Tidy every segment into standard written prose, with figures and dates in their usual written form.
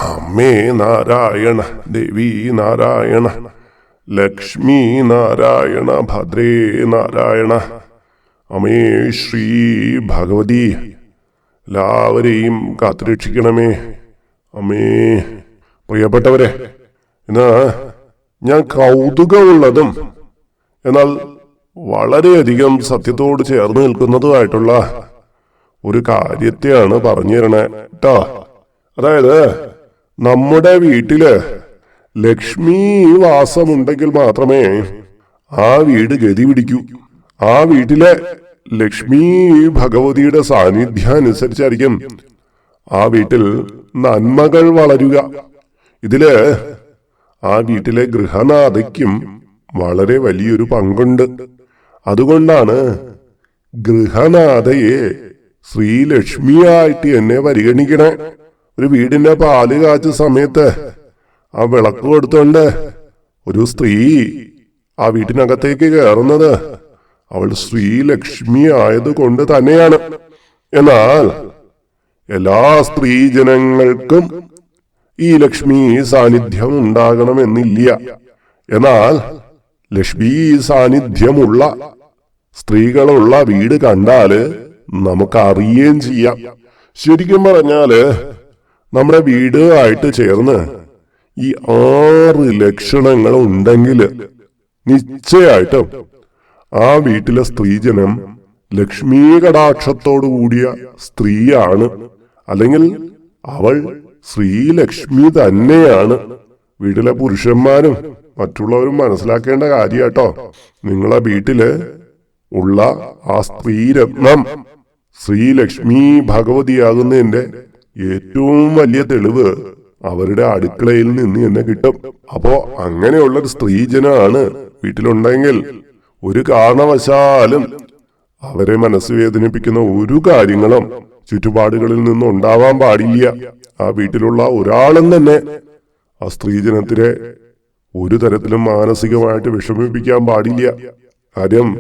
അമ്മേ നാരായണ, ദേവി നാരായണ, ലക്ഷ്മി നാരായണ, ഭദ്രേ നാരായണ, അമ്മേ ശ്രീ ഭഗവതി, എല്ലാവരെയും കാത്തുരക്ഷിക്കണമേ അമ്മേ. പ്രിയപ്പെട്ടവരെ, ഇന്ന് ഞാൻ കൗതുകമുള്ളതും എന്നാൽ വളരെയധികം സത്യത്തോട് ചേർന്ന് നിൽക്കുന്നതുമായിട്ടുള്ള ഒരു കാര്യത്തെയാണ് പറഞ്ഞു തരണേ കേട്ടോ. അതായത് നമ്മുടെ വീട്ടില് ലക്ഷ്മി വാസമുണ്ടെങ്കിൽ മാത്രമേ ആ വീട് ഗതി പിടിക്കൂ. ആ വീട്ടിലെ ലക്ഷ്മി ഭഗവതിയുടെ സാന്നിധ്യം അനുസരിച്ചായിരിക്കും ആ വീട്ടിൽ നന്മകൾ വളരുക. ഇതില് ആ വീട്ടിലെ ഗൃഹനാഥയ്ക്കും വളരെ വലിയൊരു പങ്കുണ്ട്. അതുകൊണ്ടാണ് ഗൃഹനാഥയെ ശ്രീലക്ഷ്മിയായിട്ട് എന്നെ പരിഗണിക്കണേ. ഒരു വീടിന്റെ പാല് കാച്ച സമയത്ത് ആ വിളക്ക് കൊടുത്തോണ്ട് ഒരു സ്ത്രീ ആ വീട്ടിനകത്തേക്ക് കയറുന്നത് അവൾ ശ്രീലക്ഷ്മി ആയതുകൊണ്ട് തന്നെയാണ്. എന്നാൽ എല്ലാ സ്ത്രീജനങ്ങൾക്കും ഈ ലക്ഷ്മി സാന്നിധ്യം ഉണ്ടാകണമെന്നില്ല. എന്നാൽ ലക്ഷ്മി സാന്നിധ്യമുള്ള സ്ത്രീകളുള്ള വീട് കണ്ടാല് നമുക്കറിയുകയും ചെയ്യാം. ശരിക്കും പറഞ്ഞാല് നമ്മുടെ വീടുമായിട്ട് ചേർന്ന് ഈ 6 ലക്ഷണങ്ങൾ ഉണ്ടെങ്കിൽ നിശ്ചയമായിട്ടും ആ വീട്ടിലെ സ്ത്രീജനം ലക്ഷ്മീ കടാക്ഷത്തോടു കൂടിയ സ്ത്രീയാണ്, അല്ലെങ്കിൽ അവൾ ശ്രീലക്ഷ്മി തന്നെയാണ്. വീട്ടിലെ പുരുഷന്മാരും മറ്റുള്ളവരും മനസ്സിലാക്കേണ്ട കാര്യാട്ടോ. നിങ്ങളെ വീട്ടില് ഉള്ള ആ സ്ത്രീരത്നം ശ്രീലക്ഷ്മി ഭഗവതിയാകുന്നതിന്റെ ഏറ്റവും വലിയ തെളിവ് അവരുടെ അടുക്കളയിൽ നിന്ന് തന്നെ കിട്ടും. അപ്പോ അങ്ങനെയുള്ളൊരു സ്ത്രീജനാണ് വീട്ടിലുണ്ടെങ്കിൽ ഒരു കാരണവശാലും അവരെ മനസ്സ് വേദനിപ്പിക്കുന്ന ഒരു കാര്യങ്ങളും ചുറ്റുപാടുകളിൽ നിന്നും ഉണ്ടാവാൻ പാടില്ല. ആ വീട്ടിലുള്ള ഒരാളും തന്നെ ആ സ്ത്രീജനത്തിനെ ഒരു തരത്തിലും മാനസികമായിട്ട് വിഷമിപ്പിക്കാൻ പാടില്ല. കാര്യം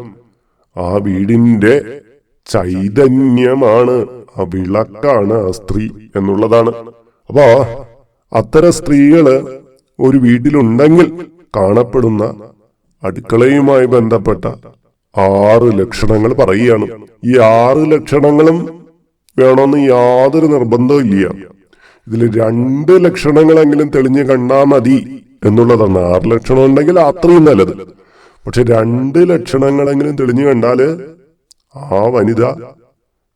ആ വീടിന്റെ ചൈതന്യമാണ്, ആ വിളക്കാണ് ആ സ്ത്രീ എന്നുള്ളതാണ്. അപ്പോ അത്തരം സ്ത്രീകള് ഒരു വീട്ടിലുണ്ടെങ്കിൽ കാണപ്പെടുന്ന അടുക്കളയുമായി ബന്ധപ്പെട്ട 6 ലക്ഷണങ്ങൾ പറയുകയാണ്. ഈ 6 ലക്ഷണങ്ങളും വേണമെന്ന് യാതൊരു നിർബന്ധവും ഇല്ല. ഇതിൽ 2 ലക്ഷണങ്ങളെങ്കിലും തെളിഞ്ഞു കണ്ടാൽ മതി എന്നുള്ളതാണ്. 6 ലക്ഷണം ഉണ്ടെങ്കിൽ അത്രയും നല്ലത്. പക്ഷെ 2 ലക്ഷണങ്ങളെങ്കിലും തെളിഞ്ഞു കണ്ടാല് ആ വനിത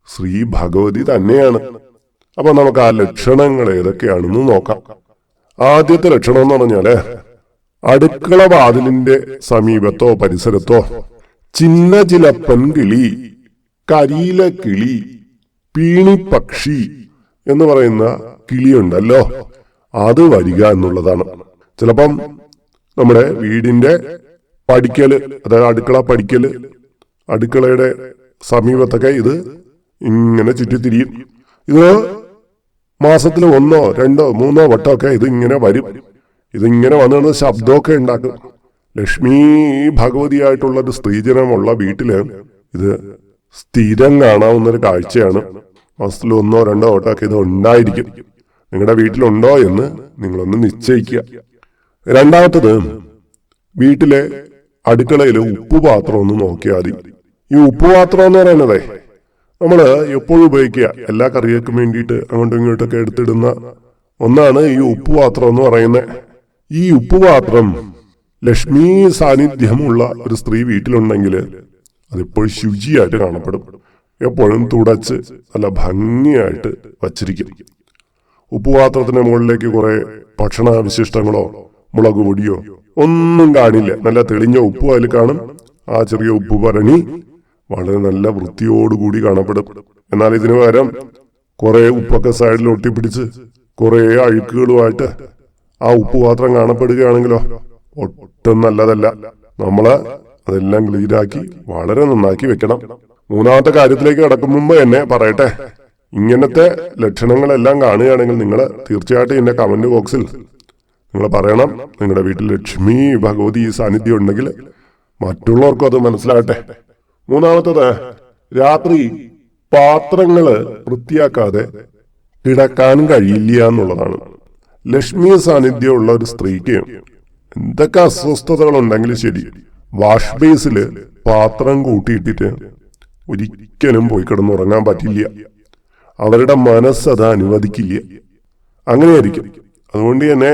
ശ്രീ ഭഗവതി തന്നെയാണ്. അപ്പൊ നമുക്ക് ആ ലക്ഷണങ്ങൾ ഏതൊക്കെയാണെന്ന് നോക്കാം. ആദ്യത്തെ ലക്ഷണം എന്ന് പറഞ്ഞാല് അടുക്കള വാതിലിന്റെ സമീപത്തോ പരിസരത്തോ ചിന്നചിലപ്പൻ കിളി, കരിയില കിളി, പീണിപ്പക്ഷി എന്ന് പറയുന്ന കിളിയുണ്ടല്ലോ, അത് വരിക എന്നുള്ളതാണ്. ചിലപ്പം നമ്മുടെ വീടിന്റെ പടിക്കല്, അതായത് അടുക്കള പടിക്കല്, അടുക്കളയുടെ സമീപത്തൊക്കെ ഇത് ഇങ്ങനെ ചുറ്റിത്തിരിയും. ഇത് മാസത്തിൽ 1, 2, 3 വട്ടമൊക്കെ ഇത് ഇങ്ങനെ വരും. ഇതിങ്ങനെ വന്നു ശബ്ദമൊക്കെ ഉണ്ടാക്കും. ലക്ഷ്മി ഭഗവതിയായിട്ടുള്ളൊരു സ്ത്രീജനമുള്ള വീട്ടില് ഇത് സ്ഥിരം കാണാവുന്നൊരു കാഴ്ചയാണ്. മാസത്തിൽ 1, 2 വട്ടമൊക്കെ ഇത് ഉണ്ടായിരിക്കും. നിങ്ങളുടെ വീട്ടിലുണ്ടോ എന്ന് നിങ്ങളൊന്ന് നിശ്ചയിക്കുക. രണ്ടാമത്തത്, വീട്ടിലെ അടുക്കളയിൽ ഉപ്പുപാത്രം ഒന്ന് നോക്കിയാൽ മതി. ഈ ഉപ്പുപാത്രം എന്ന് പറയുന്നതേ നമ്മള് എപ്പോഴും ഉപയോഗിക്കുക, എല്ലാ കറികൾക്കും വേണ്ടിയിട്ട് അങ്ങോട്ടും ഇങ്ങോട്ടൊക്കെ എടുത്തിടുന്ന ഒന്നാണ് ഈ ഉപ്പുപാത്രം എന്ന് പറയുന്നത്. ഈ ഉപ്പുപാത്രം ലക്ഷ്മി സാന്നിധ്യമുള്ള ഒരു സ്ത്രീ വീട്ടിലുണ്ടെങ്കിൽ അതെപ്പോഴും ശുചിയായിട്ട് കാണപ്പെടും. എപ്പോഴും തുടച്ച് നല്ല ഭംഗിയായിട്ട് വച്ചിരിക്കും. ഉപ്പുപാത്രത്തിന് മുകളിലേക്ക് കുറെ ഭക്ഷണാവശിഷ്ടങ്ങളോ മുളക് പൊടിയോ ഒന്നും കാണില്ല. നല്ല തെളിഞ്ഞ ഉപ്പ് അതിൽ കാണും. ആ ചെറിയ ഉപ്പ് ഭരണി വളരെ നല്ല വൃത്തിയോടുകൂടി കാണപ്പെടും. എന്നാൽ ഇതിനു പകരം കുറെ ഉപ്പൊക്കെ സൈഡിൽ ഒട്ടിപ്പിടിച്ച് കുറെ അഴുക്കുകളുമായിട്ട് ആ ഉപ്പുപാത്രം കാണപ്പെടുകയാണെങ്കിലോ ഒട്ടും നല്ലതല്ല. നമ്മള് അതെല്ലാം ക്ലീനാക്കി വളരെ നന്നാക്കി വെക്കണം. മൂന്നാമത്തെ കാര്യത്തിലേക്ക് കടക്കും മുമ്പ് തന്നെ പറയട്ടെ, ഇങ്ങനത്തെ ലക്ഷണങ്ങളെല്ലാം കാണുകയാണെങ്കിൽ നിങ്ങൾ തീർച്ചയായിട്ടും എന്റെ കമന്റ് ബോക്സിൽ നിങ്ങൾ പറയണം. നിങ്ങളുടെ വീട്ടിൽ ലക്ഷ്മി ഭഗവതി സാന്നിധ്യം ഉണ്ടെങ്കിൽ മറ്റുള്ളവർക്കും അത് മനസ്സിലാകട്ടെ. മൂന്നാമത്തത്, രാത്രി പാത്രങ്ങള് വൃത്തിയാക്കാതെ കിടക്കാൻ കഴിയില്ല എന്നുള്ളതാണ്. ലക്ഷ്മി സാന്നിധ്യമുള്ള ഒരു സ്ത്രീക്ക് എന്തൊക്കെ അസ്വസ്ഥതകളുണ്ടെങ്കിലും ശരി, വാഷ് ബേസിൽ പാത്രം കൂട്ടിയിട്ടിട്ട് ഒരിക്കലും പോയി കിടന്നുറങ്ങാൻ പറ്റില്ല. അവരുടെ മനസ്സത് അനുവദിക്കില്ല. അങ്ങനെയായിരിക്കും. അതുകൊണ്ട് തന്നെ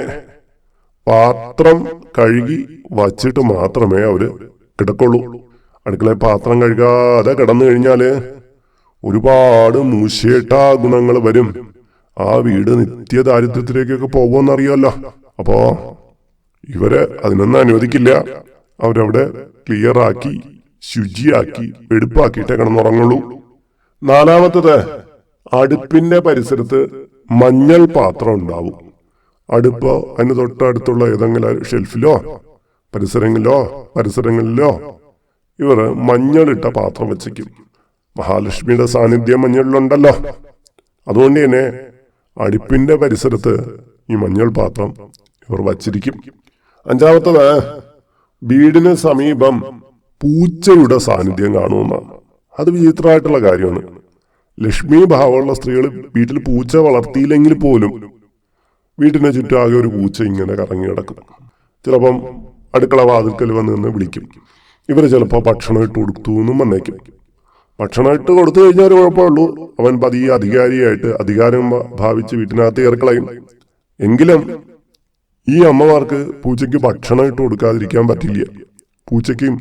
പാത്രം കഴുകി വച്ചിട്ട് മാത്രമേ അവര് കിടക്കുള്ളൂ. അടുക്കളയിൽ പാത്രം കഴുകാതെ കിടന്നു കഴിഞ്ഞാല് ഒരുപാട് മൂശേട്ടാ ഗുണങ്ങൾ വരും. ആ വീട് നിത്യദാരിദ്ര്യത്തിലേക്കൊക്കെ പോകുമെന്നറിയാമല്ലോ. അപ്പോ ഇവര് അതിനൊന്നും അനുവദിക്കില്ല. അവരവിടെ ക്ലിയർ ആക്കി ശുചിയാക്കി വെടുപ്പാക്കിയിട്ടേ കിടന്നുറങ്ങുള്ളൂ. നാലാമത്തത്, അടുപ്പിന്റെ പരിസരത്ത് മഞ്ഞൾ പാത്രം ഉണ്ടാവും. അടുപ്പോ അതിന് തൊട്ടടുത്തുള്ള ഏതെങ്കിലും ഷെൽഫിലോ പരിസരങ്ങളിലോ ഇവർ മഞ്ഞളിട്ട പാത്രം വെച്ചേക്കും. മഹാലക്ഷ്മിയുടെ സാന്നിധ്യം മഞ്ഞളിലുണ്ടല്ലോ. അതുകൊണ്ട് തന്നെ അടുപ്പിന്റെ പരിസരത്ത് ഈ മഞ്ഞൾ പാത്രം ഇവർ വച്ചിരിക്കും. അഞ്ചാമത്തത്, വീടിന് സമീപം പൂച്ചയുടെ സാന്നിധ്യം കാണുമെന്നാണ്. അത് വിചിത്രമായിട്ടുള്ള കാര്യമാണ്. ലക്ഷ്മി ഭാവമുള്ള സ്ത്രീകൾ വീട്ടിൽ പൂച്ച വളർത്തിയില്ലെങ്കിൽ പോലും വീട്ടിന് ചുറ്റും ആകെ ഒരു പൂച്ച ഇങ്ങനെ കറങ്ങി കിടക്കും. ചിലപ്പം അടുക്കള വാതിൽക്കൽ വന്ന് നിന്ന് വിളിക്കും. ഇവർ ചിലപ്പോൾ ഭക്ഷണം ഇട്ട് കൊടുത്തു എന്നും വന്നേക്കും. ഭക്ഷണം ഇട്ട് കൊടുത്തു കഴിഞ്ഞാൽ ഒരു കുഴപ്പമുള്ളൂ, അവൻ പതിയെ അധികാരിയായിട്ട് അധികാരം ഭാവിച്ച് വീട്ടിനകത്ത് ഇറക്കളയും. എങ്കിലും ഈ അമ്മമാർക്ക് പൂച്ചയ്ക്ക് ഭക്ഷണം ഇട്ട് കൊടുക്കാതിരിക്കാൻ പറ്റില്ല. പൂച്ചയ്ക്കും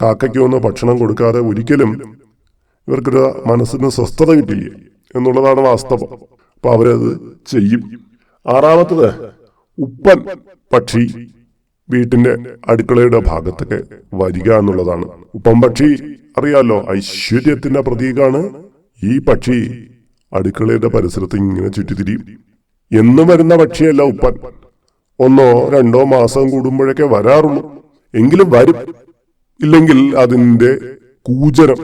കാക്കയ്ക്കും ഒന്നും ഭക്ഷണം കൊടുക്കാതെ ഒരിക്കലും ഇവർക്കൊരു മനസ്സിന് സ്വസ്ഥത കിട്ടില്ല എന്നുള്ളതാണ് വാസ്തവം. അപ്പൊ അവരത് ചെയ്യും. ആറാമത്തത്, ഉപ്പൻ പക്ഷി വീട്ടിന്റെ അടുക്കളയുടെ ഭാഗത്തൊക്കെ വരിക എന്നുള്ളതാണ്. ഉപ്പൻ പക്ഷി അറിയാലോ, ഐശ്വര്യത്തിന്റെ പ്രതീകമാണ്. ഈ പക്ഷി അടുക്കളയുടെ പരിസരത്ത് ഇങ്ങനെ ചുറ്റിത്തിരിയും. എന്നും വരുന്ന പക്ഷിയല്ല ഉപ്പൻ. 1-2 മാസം കൂടുമ്പോഴൊക്കെ വരാറുള്ളൂ. എങ്കിലും വരും. ഇല്ലെങ്കിൽ അതിന്റെ കൂജനം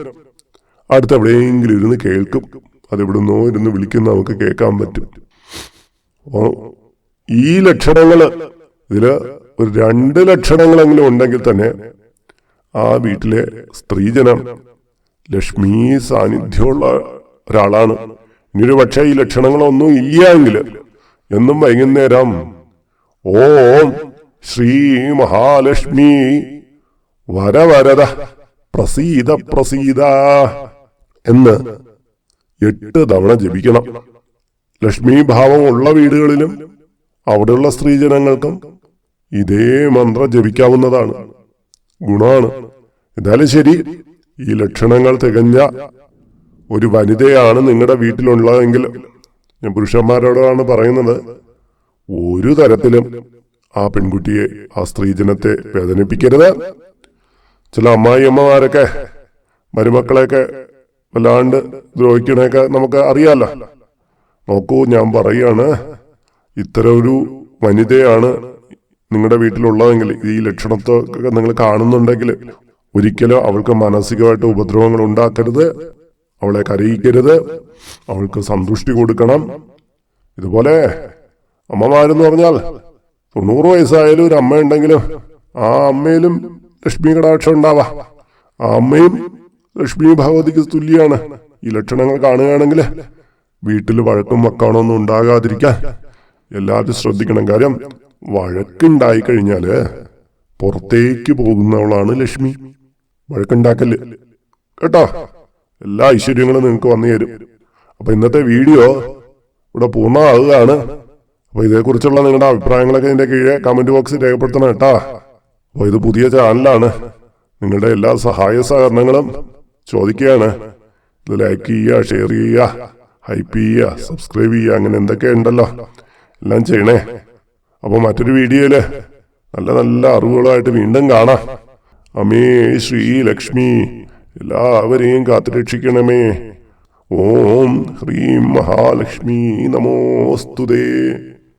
അടുത്തെവിടെയെങ്കിലും ഇരുന്ന് കേൾക്കും. അതെവിടുന്നോ ഇരുന്ന് വിളിക്കുന്ന നമുക്ക് കേൾക്കാൻ പറ്റും. ഈ ലക്ഷണങ്ങള്, ഇതില് ഒരു 2 ലക്ഷണങ്ങളെങ്കിലും ഉണ്ടെങ്കിൽ തന്നെ ആ വീട്ടിലെ സ്ത്രീജനം ലക്ഷ്മി സാന്നിധ്യമുള്ള ഒരാളാണ്. ഇനിയൊരു പക്ഷേ ഈ ലക്ഷണങ്ങളൊന്നും ഇല്ല എങ്കിൽ എന്നും വൈകുന്നേരം ഓം ശ്രീ മഹാലക്ഷ്മി വരവരദ പ്രസീത എന്ന് 8 തവണ ജപിക്കണം. ലക്ഷ്മി ഭാവം ഉള്ള വീടുകളിലും അവിടെയുള്ള സ്ത്രീജനങ്ങൾക്കും ഇതേ മന്ത്രം ജപിക്കാവുന്നതാണ്. ഗുണമാണ്. എന്തായാലും ശരി, ഈ ലക്ഷണങ്ങൾ തികഞ്ഞ ഒരു വനിതയാണ് നിങ്ങളുടെ വീട്ടിലുള്ളതെങ്കിൽ ഞാൻ പുരുഷന്മാരോടാണ് പറയുന്നത്, ഒരു തരത്തിലും ആ പെൺകുട്ടിയെ, ആ സ്ത്രീജനത്തെ വേദനിപ്പിക്കരുത്. ചില അമ്മായിയമ്മമാരൊക്കെ മരുമക്കളെയൊക്കെ വല്ലാണ്ട് ദ്രോഹിക്കണൊക്കെ നമുക്ക് അറിയാലോ. നോക്കൂ, ഞാൻ പറയാണ്, ഇത്തരം ഒരു വനിതയാണ് നിങ്ങളുടെ വീട്ടിലുള്ളതെങ്കിൽ, ഈ ലക്ഷണത്തൊക്കെ നിങ്ങൾ കാണുന്നുണ്ടെങ്കിൽ ഒരിക്കലും അവൾക്ക് മാനസികമായിട്ട് ഉപദ്രവങ്ങൾ ഉണ്ടാക്കരുത്. അവളെ കരയിക്കരുത്. അവൾക്ക് സന്തുഷ്ടി കൊടുക്കണം. ഇതുപോലെ അമ്മമാരെന്ന് പറഞ്ഞാൽ 90 വയസ്സായാലും ഒരു അമ്മ ഉണ്ടെങ്കിലും ആ അമ്മയിലും ലക്ഷ്മി കടാക്ഷം ഉണ്ടാവാ. ആ അമ്മയും ലക്ഷ്മി ഭഗവതിക്ക് തുല്യാണ്. ഈ ലക്ഷണങ്ങൾ കാണുകയാണെങ്കിൽ വീട്ടിൽ വഴക്കും വക്കാണൊന്നും ഉണ്ടാകാതിരിക്കാൻ എല്ലാവരും ശ്രദ്ധിക്കണം. കാര്യം വഴക്കുണ്ടായി കഴിഞ്ഞാല് പുറത്തേക്ക് പോകുന്നവളാണ് ലക്ഷ്മി. വഴക്കുണ്ടാക്കല് കേട്ടോ. എല്ലാ ഐശ്വര്യങ്ങളും നിങ്ങൾക്ക് വന്നു തരും. അപ്പൊ ഇന്നത്തെ വീഡിയോ ഇവിടെ പൂർണ്ണമാകുകയാണ്. അപ്പൊ ഇതേക്കുറിച്ചുള്ള നിങ്ങളുടെ അഭിപ്രായങ്ങളൊക്കെ ഇതിന്റെ കീഴെ കമന്റ് ബോക്സിൽ രേഖപ്പെടുത്തണം കേട്ടാ. അപ്പൊ ഇത് പുതിയ ചാനലാണ്. നിങ്ങളുടെ എല്ലാ സഹായ സഹകരണങ്ങളും ചോദിക്കുകയാണ്. ഇത് ലൈക്ക് ചെയ്യുക, ഷെയർ ചെയ്യുക, ഹൈപ്പ് ചെയ്യുക, സബ്സ്ക്രൈബ് ചെയ്യുക, അങ്ങനെ എന്തൊക്കെ ഉണ്ടല്ലോ എല്ലാം ചെയ്യണേ. അപ്പൊ മറ്റൊരു വീഡിയോയില് നല്ല നല്ല അറിവുകളായിട്ട് വീണ്ടും കാണാം. അമ്മേ ശ്രീ ലക്ഷ്മി എല്ലാവരെയും കാത്തുരക്ഷിക്കണമേ. ഓം ഹ്രീം മഹാലക്ഷ്മി നമോസ്തുതേ.